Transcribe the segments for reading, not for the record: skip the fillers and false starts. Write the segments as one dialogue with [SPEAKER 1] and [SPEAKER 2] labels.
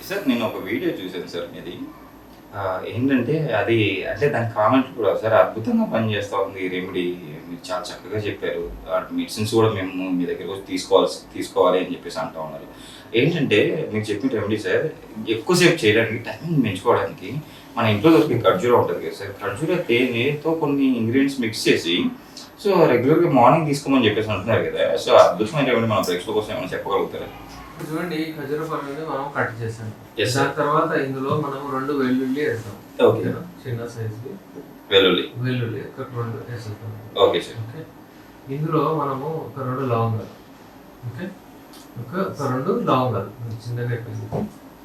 [SPEAKER 1] Sir నేను ఒక video చూసాను సార్ మీది. ఏంటంటే అది అంటే దాని కామెంట్ కూడా సార్ అద్భుతంగా పనిచేస్తా ఉంది ఈ రెమెడీ. మీరు చాలా చక్కగా చెప్పారు. మెడిసిన్స్ కూడా మేము మీ దగ్గర వచ్చి తీసుకోవాలి అని చెప్పేసి అంటా ఉన్నారు. ఏంటంటే మీరు చెప్పిన రెమెడీ సార్ ఎక్కువసేపు చేయడానికి టైమింగ్ పెంచుకోవడానికి మన ఇంట్లో దొరికే ఖర్జూరా ఉంటుంది కదా సార్, ఖర్జూరా తేనెతో కొన్ని ఇంగ్రీడియంట్స్ మిక్స్ చేసి సో రెగ్యులర్గా మార్నింగ్ తీసుకోమని చెప్పేసి అంటున్నారు కదా. సో అద్భుతమైన రెమెడీ మన ప్రేక్షకుల కోసం ఏమైనా చెప్పగలుగుతారా?
[SPEAKER 2] చూడండి, ఖర్జూర పండుని మనం కట్ చేసాం.
[SPEAKER 1] Yes, sir.
[SPEAKER 2] దాని తర్వాత ఇందులో మనం 2 వెల్లుల్లి వేస్తాం.
[SPEAKER 1] Okay.
[SPEAKER 2] చిన్న సైజు
[SPEAKER 1] వెల్లుల్లి
[SPEAKER 2] ఒక 2 వేసేస్తాం.
[SPEAKER 1] Okay sir.
[SPEAKER 2] ఓకే, ఇందులో మనము ఒక 2 లవంగాలు. ఓకే, ఒక 2 లవంగాలు చిన్నగా అయిపోయింది.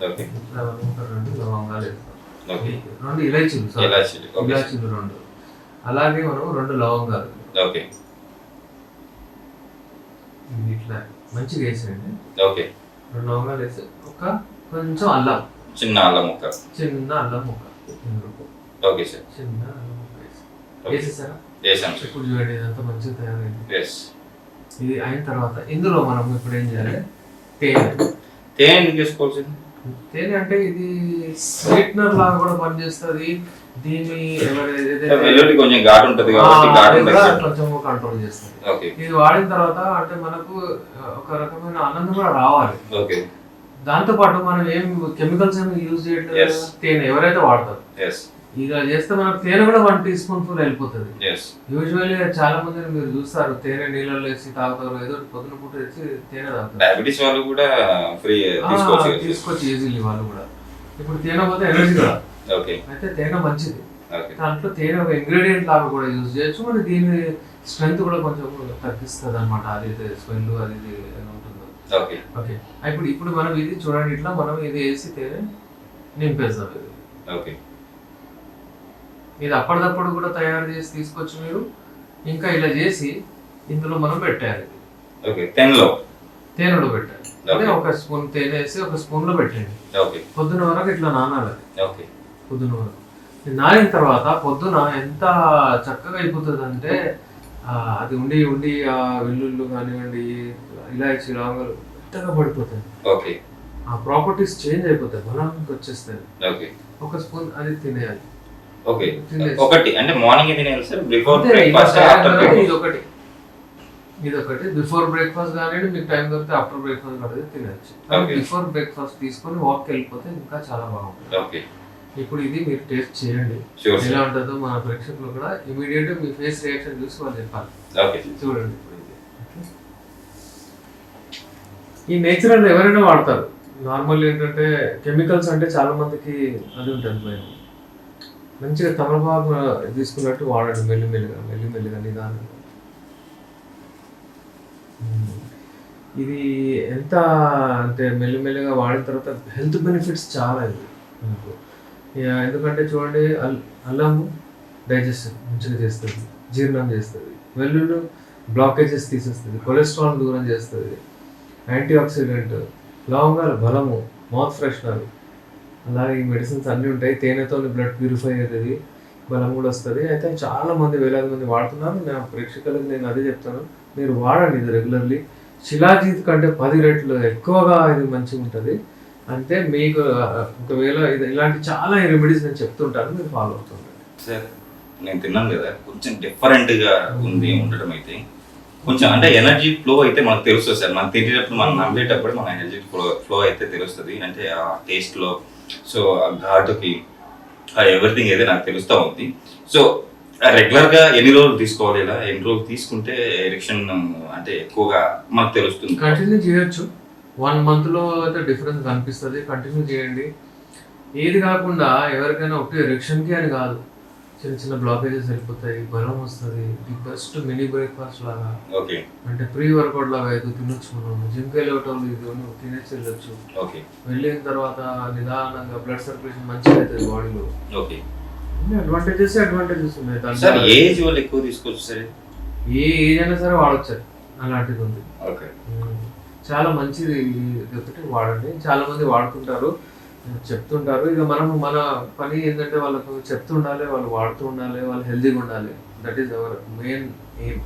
[SPEAKER 1] ఓకే
[SPEAKER 2] ఇట్లా మనం ఒక 2 లవంగాలు వేస్తాం.
[SPEAKER 1] ఓకే
[SPEAKER 2] 2 ఇలాచీలు.
[SPEAKER 1] ఇలాచీలు. ఓకే.
[SPEAKER 2] ఇలాచీలు 2. అలాగే మనం 2 లవంగాలు
[SPEAKER 1] ఓకే
[SPEAKER 2] ఇట్లా మంచిగా వేసేయండి.
[SPEAKER 1] ఓకే
[SPEAKER 2] 2 లవంగాలు వేసి కొంచెం అల్లం,
[SPEAKER 1] చిన్న అల్లం ముక్క.
[SPEAKER 2] చిన్న అల్లం ముక్క ఇందులో.
[SPEAKER 1] Okay sir.
[SPEAKER 2] చిన్న అల్లం ముక్క
[SPEAKER 1] ఓకే.
[SPEAKER 2] వేసేసారా?
[SPEAKER 1] వేసాం సార్.
[SPEAKER 2] ఇప్పుడు చూడండి ఇదంతా మంచిగా తయారైంది.
[SPEAKER 1] ఎస్.
[SPEAKER 2] ఇది అయిన తర్వాత ఇందులో మనం ఇప్పుడు ఏం చేయాలి? తేనె.
[SPEAKER 1] తేనె ఎందుకు వేసుకోవాల్సింది?
[SPEAKER 2] తేనె అంటే ఇది స్వీట్నర్ లాగా కూడా పనిచేస్తుంది. దీన్ని
[SPEAKER 1] వెల్లుల్లి కొంచెం ఘాటు ఉంటుంది కాబట్టి ఘాటు ఉంటుంది.
[SPEAKER 2] కొంచెం కంట్రోల్ చేస్తుంది.
[SPEAKER 1] ఓకే.
[SPEAKER 2] ఇది వాడిన తర్వాత అంటే మనకు ఒక రకమైన ఆనందం కూడా రావాలి.
[SPEAKER 1] ఓకే.
[SPEAKER 2] దాంతో పాటు మనం ఏం కెమికల్స్ ఏమి యూజ్ చేయట్లేదు.
[SPEAKER 1] Yes.
[SPEAKER 2] తేనె ఎవరైతే వాడతారు
[SPEAKER 1] ఎస్.
[SPEAKER 2] ఇలా చేస్తే మనకు తేనె కూడా 1 టీ స్పూన్ ఫుల్ వెళ్ళిపోతుంది.
[SPEAKER 1] ఎస్.
[SPEAKER 2] యూజువల్లీ చాలా మందిని మీరు చూస్తారు తేనె నీళ్ళలో వేసి తాగుతారు, ఏదో పొద్దున పూట వేసి తేనె తాగుతారు.
[SPEAKER 1] డయాబెటీస్ వాళ్ళు కూడా ఫ్రీ
[SPEAKER 2] తీసుకోవచ్చు ఈజీలీ వాళ్ళు కూడా. ఇప్పుడు తేనె పోతే ఎనర్జీ కూడా.
[SPEAKER 1] ఓకే.
[SPEAKER 2] అయితే తేనె మంచిది.
[SPEAKER 1] ఓకే.
[SPEAKER 2] దాంట్లో తేనె ఒక ఇంగ్రీడియంట్ లాగా కూడా యూజ్ చేయొచ్చు. మరి దీని స్ట్రెంత్ కూడా కొంచెం తగ్గిస్తుంది అనమాట. అది స్మెల్ అది ఇది ఉంటుందో.
[SPEAKER 1] ఓకే.
[SPEAKER 2] ఓకే, ఇప్పుడు మనం ఇది చూడండి, ఇట్లా మనం ఇది వేసి తేనె నింపేస్తాం. ఇది
[SPEAKER 1] ఓకే.
[SPEAKER 2] ఇది అప్పటిదప్పుడు కూడా తయారు చేసి తీసుకొచ్చి మీరు ఇంకా ఇలా చేసి ఇందులో మనం పెట్టాలి.
[SPEAKER 1] ఓకే. తేనెలో
[SPEAKER 2] పెట్టాలి. అదే ఒక స్పూన్ తేనె వేసి ఒక స్పూన్ లో పెట్టండి.
[SPEAKER 1] ఓకే.
[SPEAKER 2] పొద్దున వరకు ఇట్లా నానాలి.
[SPEAKER 1] ఓకే.
[SPEAKER 2] పొద్దున వరకు నానిన తర్వాత పొద్దున ఎంత చక్కగా అయిపోతుంది అంటే అది ఉండి ఉండి ఆ వెల్లుల్లి కానివ్వండి, ఇలాచి లవంగాలు మెత్తగా పడిపోతాయి.
[SPEAKER 1] ఓకే.
[SPEAKER 2] ఆ ప్రాపర్టీస్ చేంజ్ అయిపోతాయి, బలానికి వచ్చేస్తాయి.
[SPEAKER 1] ఓకే.
[SPEAKER 2] ఒక స్పూన్ అది తినేయాలి.
[SPEAKER 1] ఓకే. ఒకటి అంటే మార్నింగ్ తినేయాలి సార్, బిఫోర్ బ్రేక్ఫాస్ట్ ఆఫ్టర్
[SPEAKER 2] ఇదొకటి బిఫోర్ బ్రేక్ఫాస్ట్ కానివ్వండి, మీకు టైం దొరికితే ఆఫ్టర్ బ్రేక్ఫాస్ట్ కూడా తినచ్చు. బిఫోర్ బ్రేక్ఫాస్ట్ తీసుకొని వాక్ వెళ్ళిపోతే ఇంకా చాలా బాగుంటుంది.
[SPEAKER 1] ఓకే.
[SPEAKER 2] ఇప్పుడు ఇది మీరు టేస్ట్ చేయండి, ఎలా ఉంటుందో మన ప్రేక్షకులు కూడా ఇమీడియట్ మీ ఫేస్ రియాక్షన్ చూసి వాళ్ళు చెప్పాలి.
[SPEAKER 1] ఓకే.
[SPEAKER 2] చూడండి ఇప్పుడు ఇది. ఈ నేచురల్ ఎవరైనా వాడతారు. నార్మల్ ఏంటంటే కెమికల్స్ అంటే చాలా మందికి అది ఉంటుంది భయం. మంచిగా తమలపాకు తీసుకున్నట్టు వాడండి, మెల్లిమెల్లిగా నిదానంగా. ఇది ఎంత అంటే మెల్లిమెల్లిగా వాడిన తర్వాత హెల్త్ బెనిఫిట్స్ చాలా ఇది మనకు. ఎందుకంటే చూడండి, అల్లము డైజెషన్ మంచిగా చేస్తుంది, జీర్ణం చేస్తుంది. వెల్లుల్లి బ్లాకేజెస్ తీసేస్తుంది, కొలెస్ట్రాల్ దూరం చేస్తుంది, యాంటీ ఆక్సిడెంట్. లవంగాలు బలము, మౌత్ ఫ్రెషనర్. అలాగే ఈ మెడిసిన్స్ అన్నీ ఉంటాయి. తేనెతో బ్లడ్ ప్యూరిఫై అయ్యేది, బలం కూడా వస్తుంది. అయితే చాలా మంది వేలాది మంది వాడుతున్నారు. నా ప్రేక్షకులకు నేను అదే చెప్తాను, మీరు వాడండి ఇది రెగ్యులర్లీ. శిలాజీత్ కంటే 10 రెట్లు ఎక్కువగా ఇది మంచిగా ఉంటుంది. అంటే మీకు ఒకవేళ ఇలాంటి చాలా రెమెడీస్ నేను చెప్తుంటాను, మీరు ఫాలో అవుతుంటారు.
[SPEAKER 1] సార్ నేను తిన్నాను కదా, కొంచెం డిఫరెంట్గా ఉంది ఉండటం. అయితే కొంచెం అంటే ఎనర్జీ ఫ్లో అయితే మనకు తెలుస్తుంది సార్. మనం తినేటప్పుడు మనం నమ్మేటప్పుడు మన ఎనర్జీ ఫ్లో అయితే తెలుస్తుంది. అంటే ఆ టేస్ట్లో సో ఆ ఘాటుకి ఆ ఎవ్రీథింగ్ అయితే నాకు తెలుస్తూ ఉంది. సో రెగ్యులర్గా ఎన్ని రోజులు తీసుకోవాలి, ఇలా ఎన్ని రోజులు తీసుకుంటే ఎరిక్షన్ అంటే ఎక్కువగా మనకు తెలుస్తుంది?
[SPEAKER 2] కంటిన్యూ చేయొచ్చు. 1 monthలో అయితే డిఫరెన్స్ కనిపిస్తుంది. కంటిన్యూ చేయండి. ఏది కాకుండా ఎవరికైనా ఒకటి ఎరిక్షన్కి అని కాదు, చిన్న చిన్న బ్లాకేజెస్ వెళ్ళిపోతాయి, బలం వస్తుంది. ది బెస్ట్ మినీ బ్రేక్ఫాస్ట్ లాగా.
[SPEAKER 1] ఓకే. అంటే
[SPEAKER 2] ప్రీ వర్కౌట్ లాగా అయితే తినొచ్చు. మనం జిమ్కి వెళ్ళేటోళ్ళు ఇది తినేసి వెళ్ళొచ్చు.
[SPEAKER 1] ఓకే.
[SPEAKER 2] వెళ్ళిన తర్వాత నిదానంగా బ్లడ్ సర్క్యులేషన్ మంచిగా అవుతుంది బాడీలో.
[SPEAKER 1] ఓకే.
[SPEAKER 2] అడ్వాంటేజెస్ ఉన్నాయి.
[SPEAKER 1] సార్ ఏజ్ వాళ్ళు ఎక్కువ తీసుకోవచ్చు సార్?
[SPEAKER 2] ఏ ఏజ్ అయినా సరే వాడచ్చు, అలాంటిది ఉంది.
[SPEAKER 1] ఓకే.
[SPEAKER 2] చాలా మంచిది, ఒకటి వాడండి. చాలా మంది వాడుతుంటారు, చెప్తుంటారు. ఇక మనం మన పని ఏంటంటే వాళ్ళకు చెప్తుండాలి, వాళ్ళు వాడుతూ ఉండాలి, వాళ్ళు హెల్తీగా ఉండాలి. That is our main aim.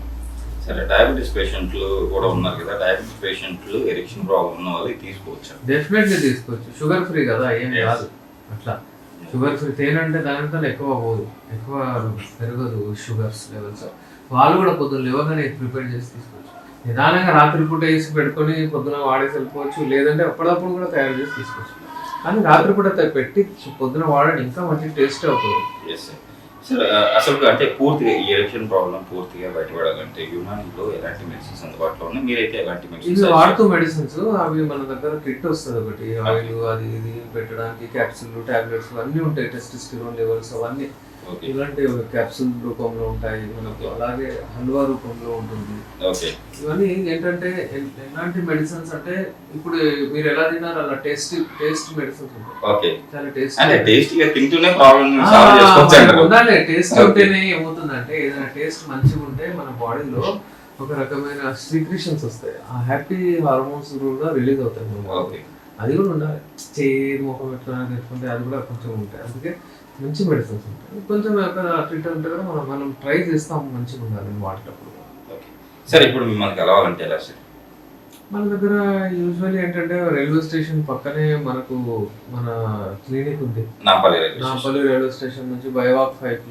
[SPEAKER 1] సరే డయాబెటీస్ పేషెంట్లు కూడా ఉన్నారు కదా, డయాబెటీస్ పేషెంట్లు ఎరిక్షన్ ప్రాబ్లం ఉన్న వాళ్ళు ఇది తీసుకోవచ్చు.
[SPEAKER 2] డెఫినెట్లీ తీసుకోవచ్చు. షుగర్ ఫ్రీ కదా, ఏం
[SPEAKER 1] Yes.
[SPEAKER 2] కాదు అట్లా. షుగర్ ఫ్రీ తేనె అంటే దానితో ఎక్కువ పోదు, ఎక్కువ పెరగదు షుగర్స్ లెవెల్స్. వాళ్ళు కూడా పొద్దున్న లేవగానే ప్రిపేర్ చేసి తీసుకోవచ్చు. నిదానంగా రాత్రిపూట వేసి పెట్టుకొని పొద్దున వాడేసి వెళ్ళిపోవచ్చు, లేదంటే అప్పుడప్పుడు కూడా తయారు చేసి తీసుకోవచ్చు. కానీ రాత్రిపూట పెట్టి పొద్దున వాడండి, ఇంకా మంచి టేస్ట్ అవుతుంది.
[SPEAKER 1] Yes sir. సార్ అసలు అంటే పూర్తిగా ఈ ఎరిక్షన్ ప్రాబ్లం పూర్తిగా బయటపడాలంటే యునానీలో ఎలాంటి మెడిసిన్స్ అందుబాటులో ఉన్నాయి, మీరైతే ఎలాంటి
[SPEAKER 2] ఇవి
[SPEAKER 1] మెడిసిన్స్
[SPEAKER 2] వాడుతూ మెడిసిన్స్ అవి మన దగ్గర కిట్ వస్తుంది ఒకటి, ఆయిల్ అది ఇది పెట్టడానికి, క్యాప్సూల్ టాబ్లెట్స్ అన్నీ ఉంటాయి, టెస్టోస్టెరాన్ లెవెల్స్ అవన్నీ
[SPEAKER 1] ఓకే
[SPEAKER 2] ఇలాంటి క్యాప్సూల్ రూపంలో ఉంటాయి మనకు. అలాగే హల్వా రూపంలో ఉంటుంది.
[SPEAKER 1] ఓకే
[SPEAKER 2] ఇవన్నీ ఏంటంటే ఎలాంటి మెడిసిన్స్ అంటే ఇప్పుడు మీరు ఎలా తిన్నారు అలా టేస్ట్ మెడిసిన్స్ ఉంటాయి.
[SPEAKER 1] ఓకే
[SPEAKER 2] చాలా టేస్ట్
[SPEAKER 1] అంటే టేస్టీగా తింటూనే ప్రాబ్లం సాల్వ్ చేసుకోవచ్చు అంటారు.
[SPEAKER 2] ఉండాలి. Taste
[SPEAKER 1] Okay.
[SPEAKER 2] ఉంటేనే ఏమవుతుందంటే ఏదైనా టేస్ట్ మంచిగా ఉంటే మన బాడీలో ఒక రకమైన సీక్రెషన్స్ వస్తాయి, ఆ హ్యాపీ హార్మోన్స్ కూడా రిలీజ్ అవుతాయి మన body.
[SPEAKER 1] ఓకే
[SPEAKER 2] అది కూడా ఉండాలి. చేదు ముఖం ఎట్లా పెట్టుకుంటే అది కూడా కొంచెం ఉంటాయి. అందుకే మంచి మెడిసిన్స్ ఉంటాయి. కొంచెం అటు ఇటు ఉంటే కూడా మనం ట్రై చేస్తాం మంచిగా ఉండాలి వాడేటప్పుడు.
[SPEAKER 1] ఓకే సార్, ఇప్పుడు మిమ్మల్ని కలవాలంటే ఎలా సార్?
[SPEAKER 2] మన దగ్గర యూజువల్లీ ఏంటంటే రైల్వే స్టేషన్ పక్కనే మనకు మన క్లినిక్ ఉంది.
[SPEAKER 1] Nampally railway station.
[SPEAKER 2] Nampally railway station నుంచి బై వాక్ 5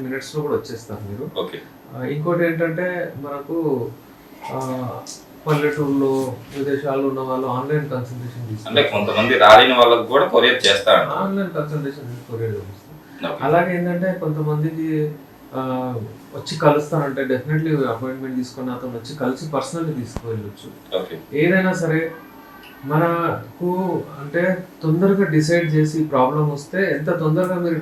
[SPEAKER 2] minutes లో కూడా వచ్చేస్తారు మీరు.
[SPEAKER 1] ఓకే
[SPEAKER 2] ఇంకోటి ఏంటంటే మనకు పల్లెటూరులో విదేశాల్లో ఉన్న వాళ్ళు ఆన్లైన్ కన్సల్టేషన్
[SPEAKER 1] అంటే
[SPEAKER 2] తీసుకుంటారు.
[SPEAKER 1] కొంతమంది రాలేని వాళ్ళకి కూడా కొరియర్ చేస్తారంట.
[SPEAKER 2] ఆన్లైన్ కన్సల్టేషన్ కొరియర్ చేస్తారు.
[SPEAKER 1] ఓకే.
[SPEAKER 2] అలాగే ఏంటంటే కొంతమందికి వచ్చి కలుస్తానంటే డెఫినెట్లీ అపాయింట్మెంట్ తీసుకొని అతను వచ్చి కలిసి పర్సనల్లీ తీసుకువెళ్ళొచ్చు.
[SPEAKER 1] ఓకే
[SPEAKER 2] ఏదైనా సరే మనకు అంటే తొందరగా డిసైడ్ చేసి ప్రాబ్లం వస్తే ఎంత తొందరగా మీరు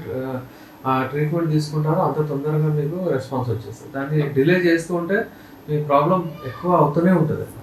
[SPEAKER 2] ట్రీట్మెంట్ తీసుకుంటారో అంత తొందరగా మీకు రెస్పాన్స్ వచ్చేస్తుంది. దాన్ని డిలే చేస్తూ ఉంటే మీ ప్రాబ్లం ఎక్కువ అవుతూనే ఉంటుంది.